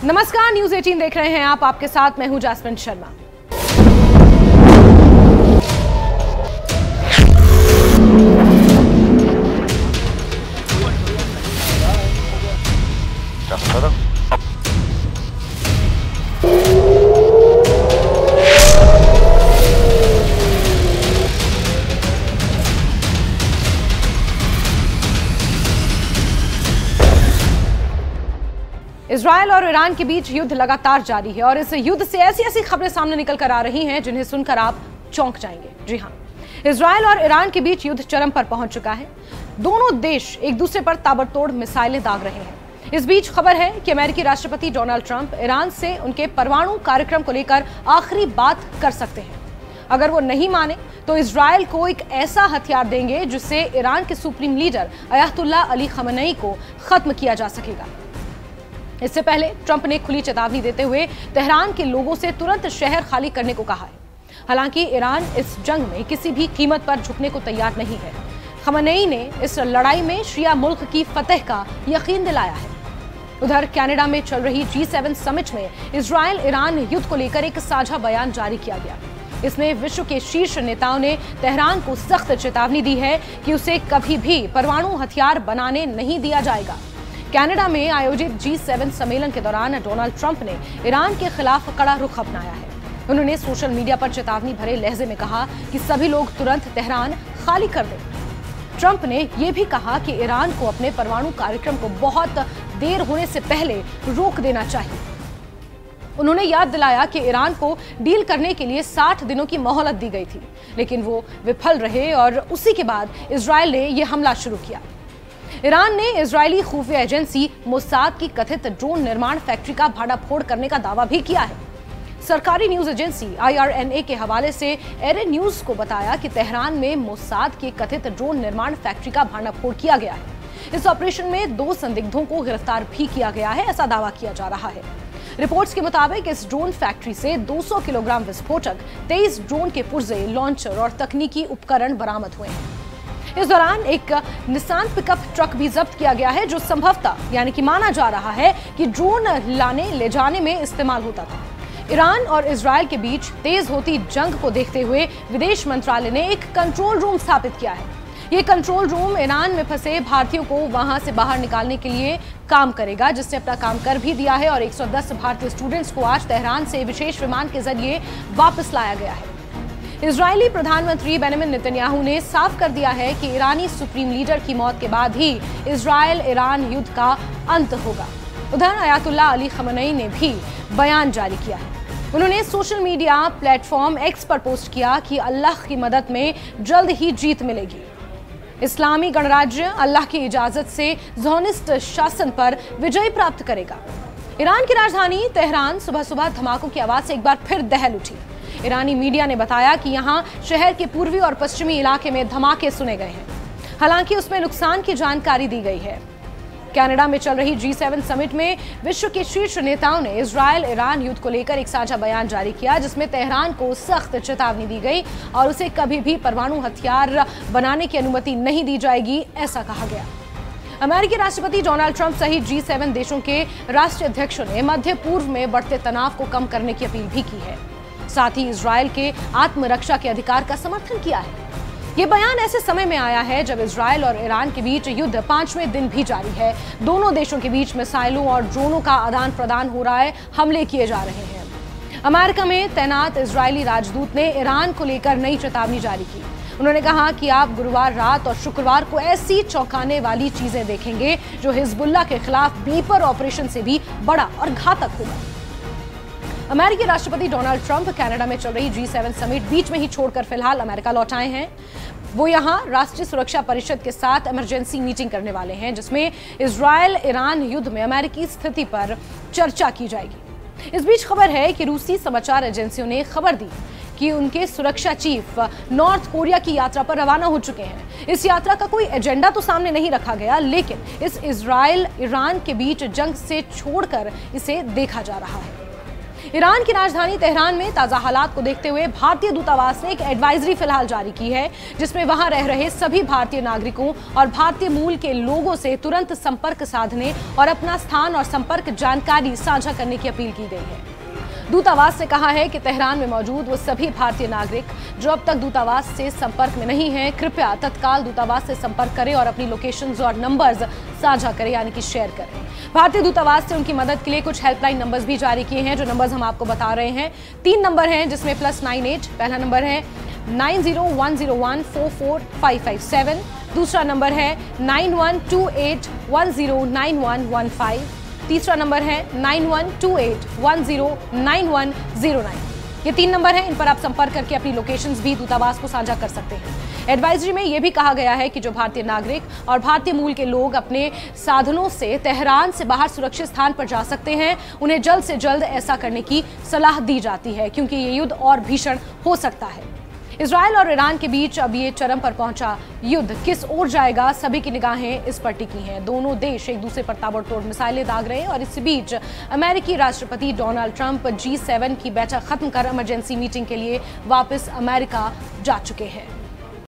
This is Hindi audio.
नमस्कार, न्यूज 18 देख रहे हैं आप। आपके साथ मैं हूं जासमिन शर्मा। इजरायल और ईरान के बीच युद्ध लगातार जारी है और इस युद्ध से ऐसी ऐसी खबरें सामने निकल कर आ रही हैं जिन्हें सुनकर आप चौंक जाएंगे। जी हां, इजरायल और ईरान के बीच युद्ध चरम पर पहुंच चुका है। दोनों देश एक दूसरे पर ताबड़तोड़ मिसाइलें दाग रहे हैं। इस बीच खबर है कि अमेरिकी राष्ट्रपति डोनाल्ड ट्रंप ईरान से उनके परमाणु कार्यक्रम को लेकर आखिरी बात कर सकते हैं। अगर वो नहीं माने तो इजरायल को एक ऐसा हथियार देंगे जिससे ईरान के सुप्रीम लीडर अयातुल्लाह अली खamenei को खत्म किया जा सकेगा। इससे पहले ट्रंप ने खुली चेतावनी देते हुए तेहरान के लोगों से तुरंत शहर खाली करने को कहा है। हालांकि ईरान इस जंग में किसी भी कीमत पर झुकने को तैयार नहीं है। खamenei ने इस लड़ाई में शिया मुल्क की फतह का यकीन दिलाया है। उधर कनाडा में चल रही G7 समिट में इजरायल ईरान युद्ध को लेकर एक साझा बयान जारी किया गया। इसमें विश्व के शीर्ष नेताओं ने तेहरान को सख्त चेतावनी दी है कि उसे कभी भी परमाणु हथियार बनाने नहीं दिया जाएगा। कनाडा में आयोजित G7 सम्मेलन के दौरान डोनाल्ड ट्रंप ने ईरान के खिलाफ कड़ा रुख अपनाया है। उन्होंने सोशल मीडिया पर चेतावनी भरे लहजे में कहा कि सभी लोग तुरंत तेहरान खाली कर दें। ट्रंप ने यह भी कहा कि ईरान को अपने परमाणु कार्यक्रम को बहुत देर होने से पहले रोक देना चाहिए। उन्होंने याद दिलाया कि ईरान को डील करने के लिए 60 दिनों की मोहलत दी गई थी, लेकिन वो विफल रहे और उसी के बाद इजरायल ने यह हमला शुरू किया। ईरान ने इजरायली खुफिया एजेंसी मोसाद की कथित ड्रोन निर्माण फैक्ट्री का भाड़ाफोड़ करने का दावा भी किया है। सरकारी न्यूज एजेंसी IRNA के हवाले से एरे न्यूज को बताया कि तेहरान में मोसाद की कथित ड्रोन निर्माण फैक्ट्री का भाड़ाफोड़ किया गया है। इस ऑपरेशन में 2 संदिग्धों को गिरफ्तार भी किया गया है, ऐसा दावा किया जा रहा है। रिपोर्ट्स के मुताबिक इस ड्रोन फैक्ट्री से 200 किलोग्राम विस्फोटक, 23 ड्रोन के पुर्जे, लॉन्चर और तकनीकी उपकरण बरामद हुए हैं। इस दौरान एक निसान पिकअप ट्रक भी जब्त किया गया है जो संभवतः यानी कि माना जा रहा है कि ड्रोन लाने ले जाने में इस्तेमाल होता था। ईरान और इजरायल के बीच तेज होती जंग को देखते हुए विदेश मंत्रालय ने एक कंट्रोल रूम स्थापित किया है। ये कंट्रोल रूम ईरान में फंसे भारतीयों को वहां से बाहर निकालने के लिए काम करेगा, जिसने अपना काम कर भी दिया है और 110 भारतीय स्टूडेंट्स को आज तेहरान से विशेष विमान के जरिए वापस लाया गया है। इजरायली प्रधानमंत्री बेंजामिन नेतन्याहू ने साफ कर दिया है कि ईरानी सुप्रीम लीडर की मौत के बाद ही इजरायल ईरान युद्ध का अंत होगा। उधर अयातुल्लाह अली खamenei ने भी बयान जारी किया है। उन्होंने सोशल मीडिया प्लेटफॉर्म X पर पोस्ट किया कि अल्लाह की मदद में जल्द ही जीत मिलेगी। इस्लामी गणराज्य अल्लाह की इजाजत से ज़ोनिस्ट शासन पर विजय प्राप्त करेगा। ईरान की राजधानी तेहरान सुबह सुबह धमाकों की आवाज से एक बार फिर दहल उठी। ईरानी मीडिया ने बताया कि यहां शहर के पूर्वी और पश्चिमी इलाके में धमाके सुने गए हैं। हालांकि उसमें नुकसान की जानकारी दी गई है। कनाडा में चल रही G7 समिट में विश्व के शीर्ष नेताओं ने इजरायल ईरान युद्ध को लेकर एक साझा बयान जारी किया, जिसमें तेहरान को सख्त चेतावनी दी गई और उसे कभी भी परमाणु हथियार बनाने की अनुमति नहीं दी जाएगी, ऐसा कहा गया। अमेरिकी राष्ट्रपति डोनाल्ड ट्रंप सहित G7 देशों के राष्ट्रीय अध्यक्षों ने मध्य पूर्व में बढ़ते तनाव को कम करने की अपील भी की है। साथ ही इजरायल के आत्मरक्षा के अधिकार का समर्थन किया है। ये बयान ऐसे समय में आया है जब इजरायल और ईरान के बीच युद्ध 5वें दिन भी जारी है। दोनों देशों के बीच मिसाइलों और ड्रोनों का आदान प्रदान हो रहा है, हमले किए जा रहे हैं। अमेरिका में तैनात इजरायली राजदूत ने ईरान को लेकर नई चेतावनी जारी की। उन्होंने कहा कि आप गुरुवार रात और शुक्रवार को ऐसी चौंकाने वाली चीजें देखेंगे जो हिजबुल्लाह के खिलाफ ब्लीपर ऑपरेशन से भी बड़ा और घातक होगा। अमेरिकी राष्ट्रपति डोनाल्ड ट्रंप कनाडा में चल रही G7 समिट बीच में ही छोड़कर फिलहाल अमेरिका लौट आए हैं। वो यहां राष्ट्रीय सुरक्षा परिषद के साथ इमरजेंसी मीटिंग करने वाले हैं, जिसमें इजरायल ईरान युद्ध में अमेरिकी स्थिति पर चर्चा की जाएगी। इस बीच खबर है कि रूसी समाचार एजेंसियों ने खबर दी कि उनके सुरक्षा चीफ नॉर्थ कोरिया की यात्रा पर रवाना हो चुके हैं। इस यात्रा का कोई एजेंडा तो सामने नहीं रखा गया, लेकिन इस इजरायल ईरान के बीच जंग से छोड़कर इसे देखा जा रहा है। ईरान की राजधानी तेहरान में ताजा हालात को देखते हुए भारतीय दूतावास ने एक एडवाइजरी फिलहाल जारी की है, जिसमें वहां रह रहे सभी भारतीय नागरिकों और भारतीय मूल के लोगों से तुरंत संपर्क साधने और अपना स्थान और संपर्क जानकारी साझा करने की अपील की गई है। दूतावास ने कहा है कि तेहरान में मौजूद वो सभी भारतीय नागरिक जो अब तक दूतावास से संपर्क में नहीं हैं, कृपया तत्काल दूतावास से संपर्क करें और अपनी लोकेशंस और नंबर्स साझा करें, यानी कि शेयर करें। भारतीय दूतावास से उनकी मदद के लिए कुछ हेल्पलाइन नंबर्स भी जारी किए हैं, जो नंबर्स हम आपको बता रहे हैं। 3 नंबर हैं, जिसमें +98 पहला नंबर है, 9010144557 दूसरा नंबर है, 9128109115 तीसरा नंबर है 9128109109। ये 3 नंबर हैं, इन पर आप संपर्क करके अपनी लोकेशंस भी दूतावास को साझा कर सकते हैं। एडवाइजरी में यह भी कहा गया है कि जो भारतीय नागरिक और भारतीय मूल के लोग अपने साधनों से तेहरान से बाहर सुरक्षित स्थान पर जा सकते हैं, उन्हें जल्द से जल्द ऐसा करने की सलाह दी जाती है, क्योंकि ये युद्ध और भीषण हो सकता है। इजराइल और ईरान के बीच अब ये चरम पर पहुंचा युद्ध किस ओर जाएगा, सभी की निगाहें इस पर टिकी हैं। दोनों देश एक दूसरे पर ताबड़तोड़ मिसाइलें दाग रहे हैं और इस बीच अमेरिकी राष्ट्रपति डोनाल्ड ट्रंप G7 की बैठक खत्म कर इमरजेंसी मीटिंग के लिए वापस अमेरिका जा चुके हैं।